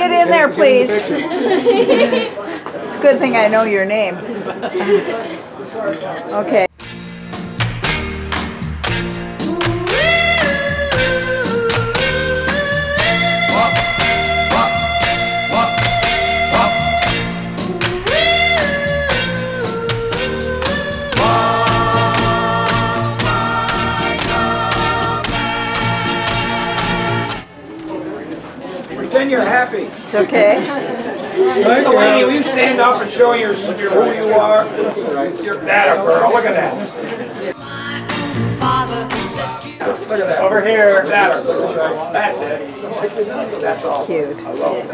Get in there, please. It's a good thing I know your name. Okay. Pretend you're happy. It's okay. Lady, will you stand up and show who you are? You're that girl. Look at that. Look at that. Over here. That girl. That's it. That's awesome. Cute. I love it.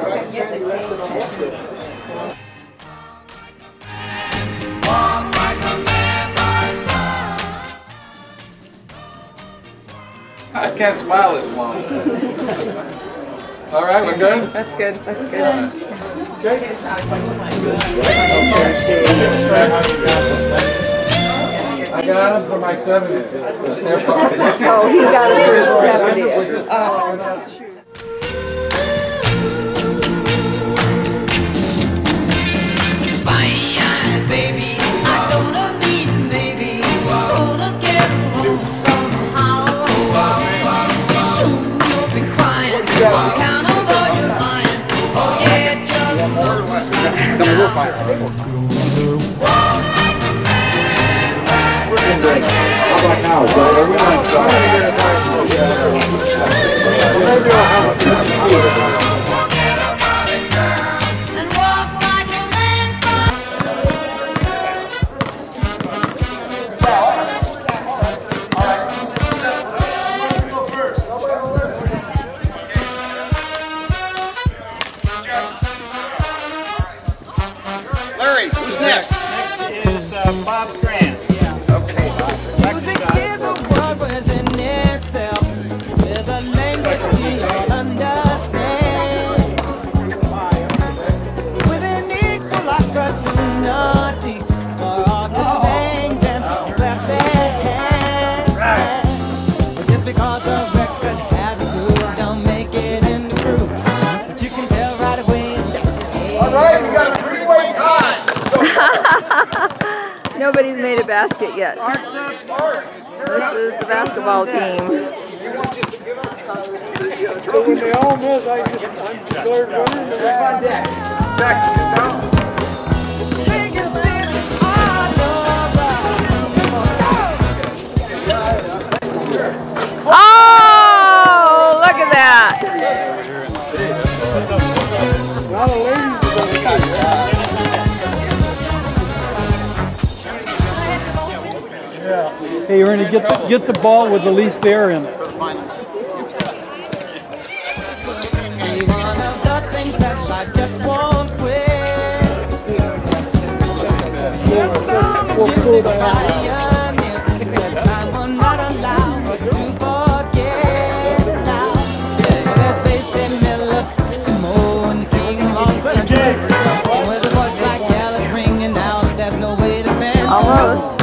I can't smile as long. All right, we're good? That's good. That's good. I got them for my 70th. Oh, he got it for his 70th. Oh, shoot. Larry, who's next? Next is Bob Grant. Okay. Music is a word within itself, with a language we all understand. With an equal opportunity for all to sing, dance, clap their hands. But just because the record has a groove, don't make it in the groove. But you can tell right away. All right, we got a three-way tie. Nobody's made a basket yet. This is the basketball team. When they all miss, I'm declared winner. Oh, look at that. Now the ladies are going to get Hey Ernie, get the ball with the least air in it. One of the things that life just won't quit. The song of music pioneers, that time will not allow us to forget now. There's Basie Miller, Timo, and the King of all country. And with a voice like Alice ringing out, there's no way to bend. Almost.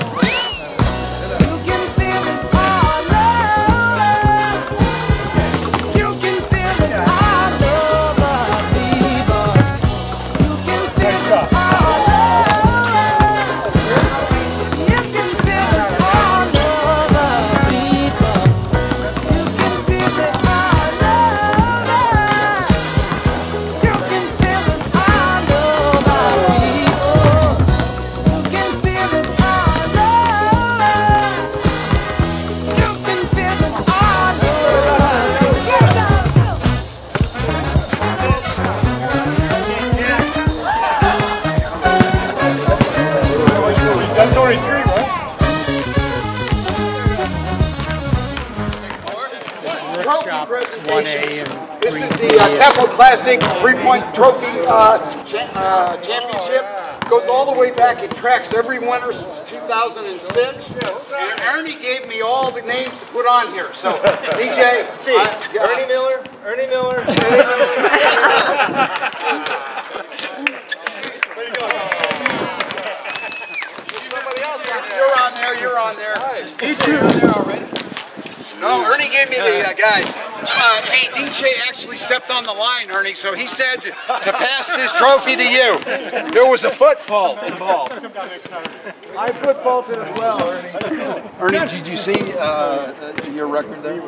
That's only three, right? Trophy presentation. This is the Capital Classic 3-point trophy championship. Goes all the way back. It tracks every winner since 2006. And Ernie gave me all the names to put on here. So, DJ. Ernie Miller, Ernie Miller, Ernie Miller. You're on there. You're on there. You two are there already? No, Ernie gave me the guys. Hey, DJ actually stepped on the line, Ernie, so he said to pass this trophy to you. There was a foot fault involved. I foot faulted as well, Ernie. Ernie, did you see your record there?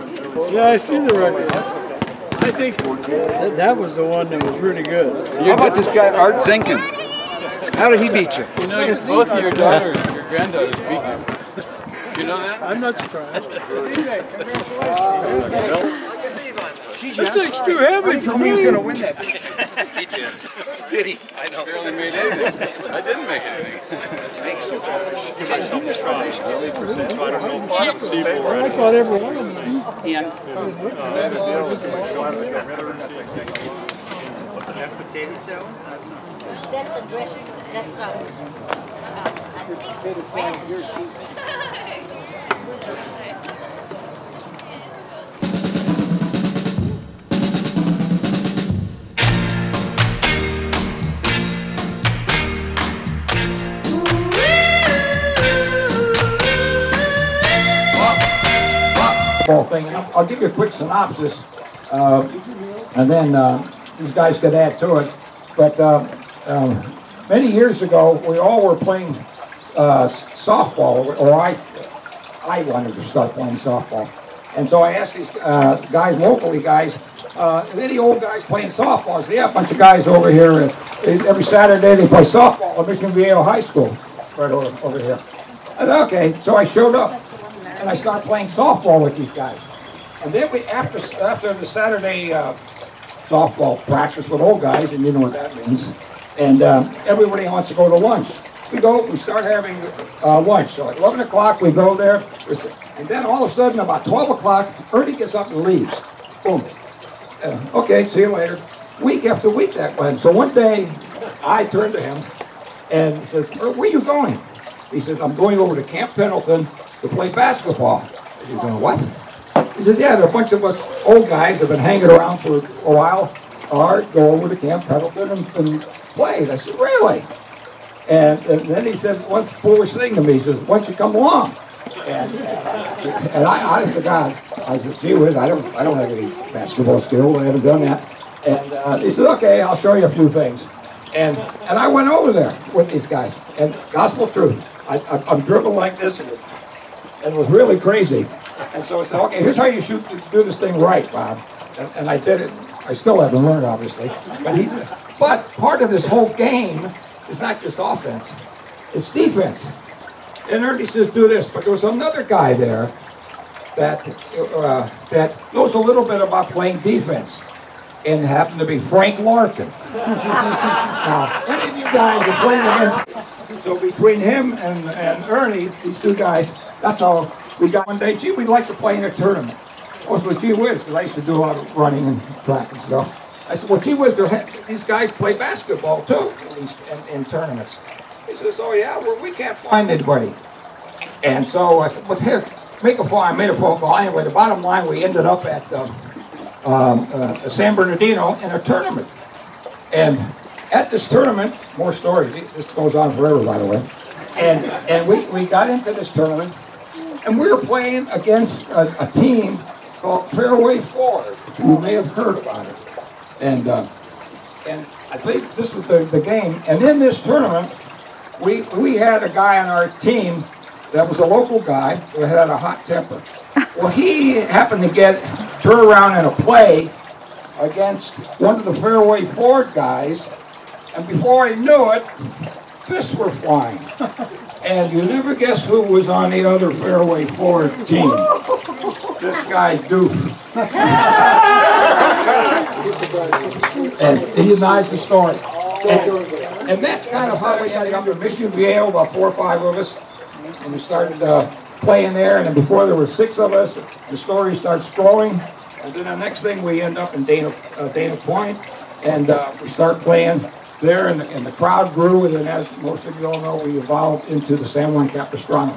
Yeah, I see the record. I think that was the one that was really good. How about this guy, Art Zinkin? How did he beat you? You know, both of your daughters, your granddaughters beat you. You know that? I'm not surprised. This thing's too heavy for me. He was going to win that. He did. Did he? I barely made anything. I didn't make anything. I thought every one of them. Ian. That's a dresser. That's thing. I'll give you a quick synopsis, and then these guys could add to it. But many years ago, we all were playing softball, or I wanted to start playing softball. And so I asked these guys, locally guys, any old guys playing softball? I said, yeah, a bunch of guys over here. Every Saturday they play softball at Mission Viejo High School, right over here. I said, okay, so I showed up. And I started playing softball with these guys. And then after the Saturday softball practice with old guys, and you know what that means, and everybody wants to go to lunch. We start having lunch. So at 11 o'clock we go there, and then all of a sudden about 12 o'clock, Ernie gets up and leaves. Boom. Okay, see you later. Week after week that went. So one day I turned to him and says, where are you going? He says, I'm going over to Camp Pendleton to play basketball. He's going, what? He says, yeah, there are a bunch of us old guys that have been hanging around for a while, or go over to Camp Pendleton and play. And I said, really? And then he said one foolish thing to me. He says, why don't you come along? And I, honest to God, I said, gee whiz, I don't have any basketball skill. I haven't done that. And he said, okay, I'll show you a few things. And I went over there with these guys. And gospel truth, I'm dribbling like this. And it was really crazy. And so I said, okay, here's how you do this thing right, Bob. And I did it. I still haven't learned, obviously. But part of this whole game is not just offense. It's defense. And Ernie says, do this. But there was another guy there that knows a little bit about playing defense. And happened to be Frank Larkin. Now, any of you guys are playing against. So between him and Ernie, these two guys, that's how we got one day. Gee, we'd like to play in a tournament. I was with gee whiz, because I used to do a lot of running and track and stuff. I said, well, gee whiz, these guys play basketball too, in tournaments. He says, oh yeah, well, we can't find anybody. And so I said, well, here, make a phone. I made a phone call. Anyway, the bottom line, we ended up at San Bernardino in a tournament. And at this tournament, more stories. This goes on forever, by the way. And we got into this tournament, and we were playing against a team called Fairway Ford. You may have heard about it. And I think this was the game. And in this tournament, we had a guy on our team that was a local guy who had a hot temper. Well, he happened to turn around in a play against one of the Fairway Ford guys, and before I knew it, fists were flying. And you never guess who was on the other Fairway Ford team. This guy, Doof. And he denies the story. And that's kind of how we got up to Mission Viejo, about 4 or 5 of us. And we started playing there, and then before there were 6 of us, the story starts growing. And then the next thing, we end up in Dana Point, and we start playing there, and the crowd grew, and then as most of you all know, we evolved into the San Juan Capistrano.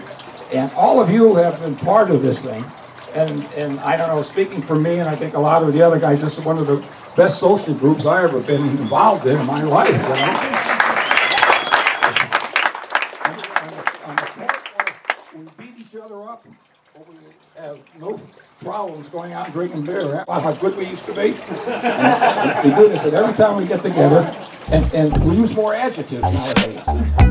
And all of you have been part of this thing, and I don't know, speaking for me, and I think a lot of the other guys, this is one of the best social groups I've ever been involved in my life. You know? We beat each other up we have no problems going out and drinking beer. Wow, how good we used to be. And we do this every time we get together, and we use more adjectives nowadays.